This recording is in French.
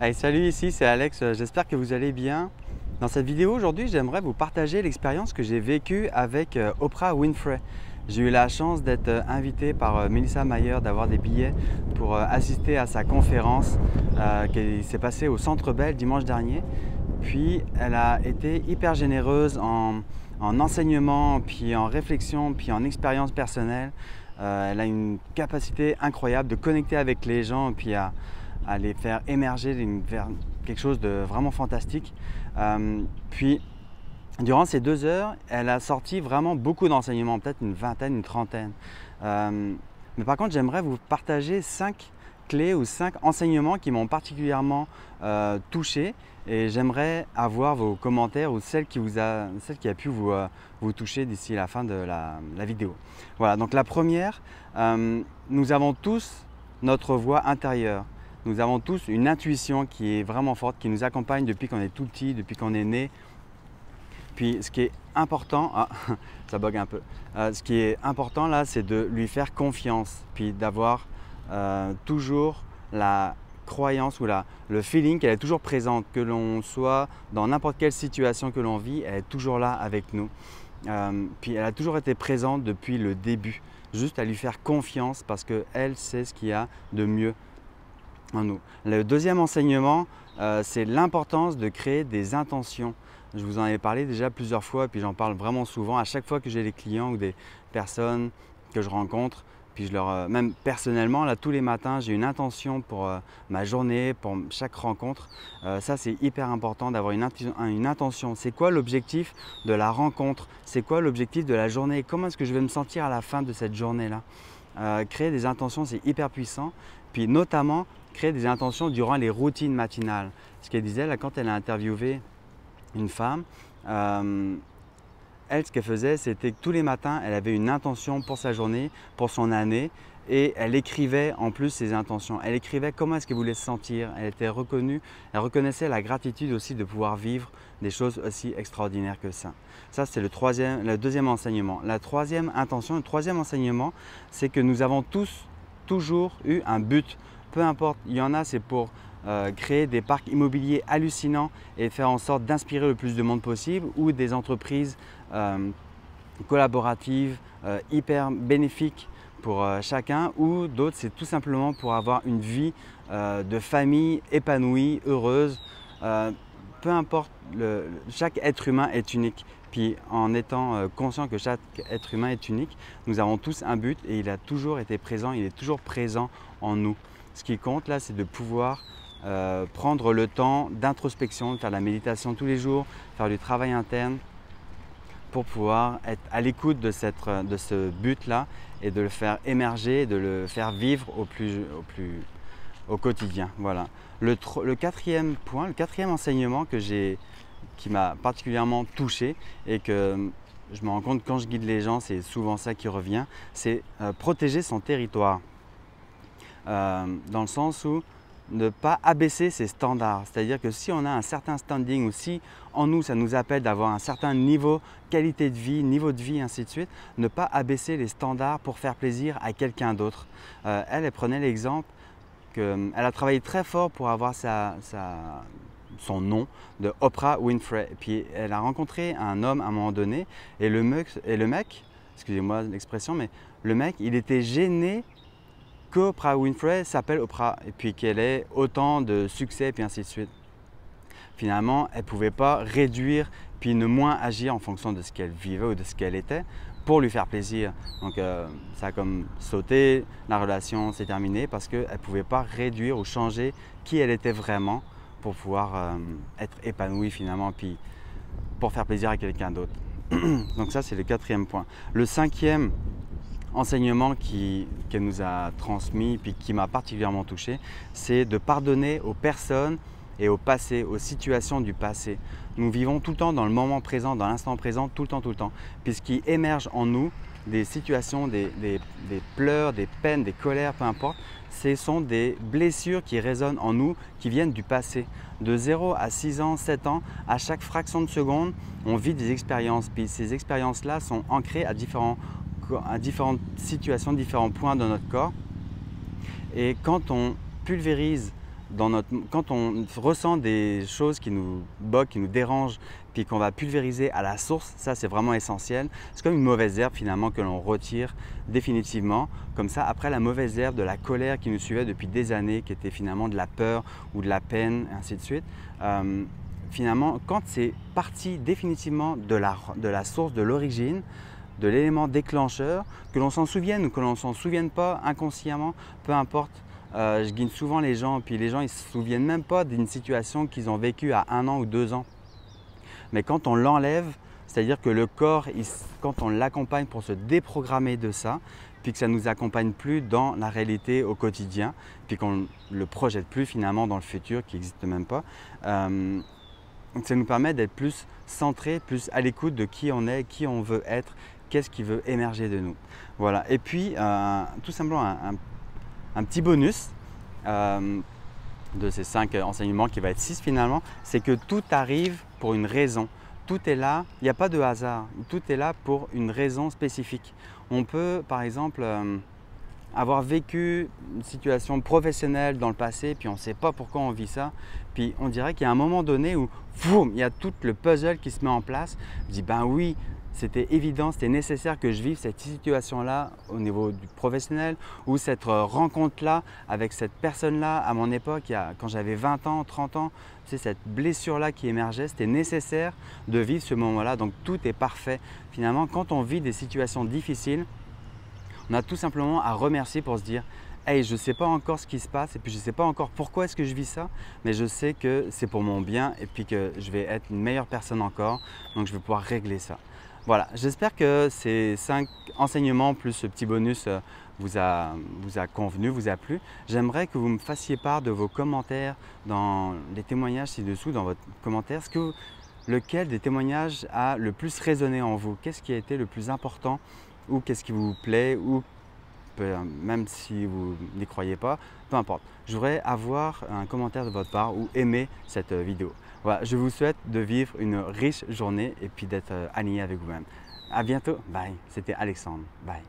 Hey, salut, ici c'est Alex, j'espère que vous allez bien. Dans cette vidéo aujourd'hui, j'aimerais vous partager l'expérience que j'ai vécue avec Oprah Winfrey. J'ai eu la chance d'être invité par Melissa Mayer, d'avoir des billets pour assister à sa conférence qui s'est passée au Centre Bell dimanche dernier. Puis elle a été hyper généreuse en enseignement, puis en réflexion, puis en expérience personnelle. Elle a une capacité incroyable de connecter avec les gens, puis à les faire émerger vers quelque chose de vraiment fantastique. Puis, durant ces 2 heures, elle a sorti vraiment beaucoup d'enseignements, peut-être une vingtaine, une trentaine. Mais par contre, j'aimerais vous partager 5 clés ou 5 enseignements qui m'ont particulièrement touché. Et j'aimerais avoir vos commentaires ou celle qui a pu vous toucher d'ici la fin de la vidéo. Voilà, donc la première, nous avons tous notre voix intérieure. Nous avons tous une intuition qui est vraiment forte, qui nous accompagne depuis qu'on est tout petit, depuis qu'on est né. Puis ce qui est important, ça bug un peu, ce qui est important là, c'est de lui faire confiance, puis d'avoir toujours la croyance ou le feeling qu'elle est toujours présente, que l'on soit dans n'importe quelle situation que l'on vit, elle est toujours là avec nous. Puis elle a toujours été présente depuis le début, juste à lui faire confiance parce qu'elle sait ce qu'il y a de mieux en nous. Le deuxième enseignement, c'est l'importance de créer des intentions. Je vous en ai parlé déjà plusieurs fois, puis j'en parle vraiment souvent à chaque fois que j'ai des clients ou des personnes que je rencontre. Puis même personnellement, là, tous les matins, j'ai une intention pour ma journée, pour chaque rencontre. Ça, c'est hyper important d'avoir une intention. C'est quoi l'objectif de la rencontre? C'est quoi l'objectif de la journée? Comment est-ce que je vais me sentir à la fin de cette journée-là? Créer des intentions, c'est hyper puissant. Puis notamment, créer des intentions durant les routines matinales. Ce qu'elle disait, là, quand elle a interviewé une femme, elle, ce qu'elle faisait, c'était que tous les matins, elle avait une intention pour sa journée, pour son année, et elle écrivait en plus ses intentions. Elle écrivait comment est-ce qu'elle voulait se sentir. Elle était reconnue, elle reconnaissait la gratitude aussi de pouvoir vivre des choses aussi extraordinaires que ça. Ça, c'est le deuxième enseignement. La troisième intention, le troisième enseignement, c'est que nous avons tous toujours eu un but. Peu importe, il y en a, c'est pour créer des parcs immobiliers hallucinants et faire en sorte d'inspirer le plus de monde possible, ou des entreprises collaboratives hyper bénéfiques pour chacun, ou d'autres, c'est tout simplement pour avoir une vie de famille épanouie, heureuse. Peu importe, chaque être humain est unique. Puis en étant conscient que chaque être humain est unique, nous avons tous un but et il a toujours été présent, il est toujours présent en nous. Ce qui compte là, c'est de pouvoir prendre le temps d'introspection, de faire de la méditation tous les jours, faire du travail interne pour pouvoir être à l'écoute de ce but-là et de le faire émerger, de le faire vivre au quotidien. Voilà. Le quatrième point, le quatrième enseignement qui m'a particulièrement touché et que je me rends compte quand je guide les gens, c'est souvent ça qui revient, c'est protéger son territoire. Dans le sens où ne pas abaisser ses standards. C'est-à-dire que si on a un certain standing ou si en nous ça nous appelle d'avoir un certain niveau, qualité de vie, niveau de vie, ainsi de suite, ne pas abaisser les standards pour faire plaisir à quelqu'un d'autre. Elle prenait l'exemple qu'elle a travaillé très fort pour avoir son nom de Oprah Winfrey. Et puis elle a rencontré un homme à un moment donné et le mec, excusez-moi l'expression, mais le mec, il était gêné qu'Oprah Winfrey s'appelle Oprah et puis qu'elle ait autant de succès et puis ainsi de suite. Finalement, elle ne pouvait pas réduire puis ne moins agir en fonction de ce qu'elle vivait ou de ce qu'elle était pour lui faire plaisir. Donc ça a comme sauté, la relation s'est terminée parce qu'elle ne pouvait pas réduire ou changer qui elle était vraiment pour pouvoir être épanouie finalement puis pour faire plaisir à quelqu'un d'autre. Donc ça, c'est le quatrième point. Le cinquième enseignement qu'elle nous a transmis puis qui m'a particulièrement touché, c'est de pardonner aux personnes et au passé, aux situations du passé. Nous vivons tout le temps dans le moment présent, dans l'instant présent, tout le temps. Puis ce qui émerge en nous, des situations, des pleurs, des peines, des colères, peu importe, ce sont des blessures qui résonnent en nous, qui viennent du passé. De 0 à 6 ans, 7 ans, à chaque fraction de seconde, on vit des expériences. Puis ces expériences-là sont ancrées à différentes situations, différents points de notre corps. Et quand on pulvérise quand on ressent des choses qui nous bloquent, qui nous dérangent, puis qu'on va pulvériser à la source, ça c'est vraiment essentiel. C'est comme une mauvaise herbe finalement que l'on retire définitivement. Comme ça, après la mauvaise herbe de la colère qui nous suivait depuis des années, qui était finalement de la peur ou de la peine, et ainsi de suite, finalement, quand c'est parti définitivement de la source, de l'origine, de l'élément déclencheur, que l'on s'en souvienne ou que l'on ne s'en souvienne pas inconsciemment, peu importe. Je guide souvent les gens, puis les gens ils ne se souviennent même pas d'une situation qu'ils ont vécue à 1 an ou 2 ans. Mais quand on l'enlève, c'est-à-dire que le corps, quand on l'accompagne pour se déprogrammer de ça, puis que ça ne nous accompagne plus dans la réalité au quotidien, puis qu'on ne le projette plus finalement dans le futur qui n'existe même pas, ça nous permet d'être plus centré, plus à l'écoute de qui on est, qui on veut être, qu'est-ce qui veut émerger de nous. Voilà. Et puis, tout simplement, un petit bonus de ces 5 enseignements qui va être 6 finalement, c'est que tout arrive pour une raison. Tout est là, il n'y a pas de hasard, tout est là pour une raison spécifique. On peut par exemple avoir vécu une situation professionnelle dans le passé, puis on ne sait pas pourquoi on vit ça, puis on dirait qu'il y a un moment donné où boum, il y a tout le puzzle qui se met en place. Je dis ben oui, c'était évident, c'était nécessaire que je vive cette situation-là au niveau du professionnel ou cette rencontre-là avec cette personne-là à mon époque, quand j'avais 20 ans, 30 ans, tu sais, cette blessure-là qui émergeait, c'était nécessaire de vivre ce moment-là. Donc tout est parfait. Finalement, quand on vit des situations difficiles, on a tout simplement à remercier pour se dire « Hey, je ne sais pas encore ce qui se passe et puis je ne sais pas encore pourquoi est-ce que je vis ça, mais je sais que c'est pour mon bien et puis que je vais être une meilleure personne encore, donc je vais pouvoir régler ça. » Voilà, j'espère que ces 5 enseignements plus ce petit bonus vous a convenu, vous a plu. J'aimerais que vous me fassiez part de vos commentaires dans les témoignages ci-dessous, dans votre commentaire. Lequel des témoignages a le plus résonné en vous? Qu'est-ce qui a été le plus important? Ou qu'est-ce qui vous plaît? Ou même si vous n'y croyez pas, peu importe. Je voudrais avoir un commentaire de votre part ou aimer cette vidéo. Voilà, je vous souhaite de vivre une riche journée et puis d'être aligné avec vous-même. À bientôt. Bye. C'était Alexandre. Bye.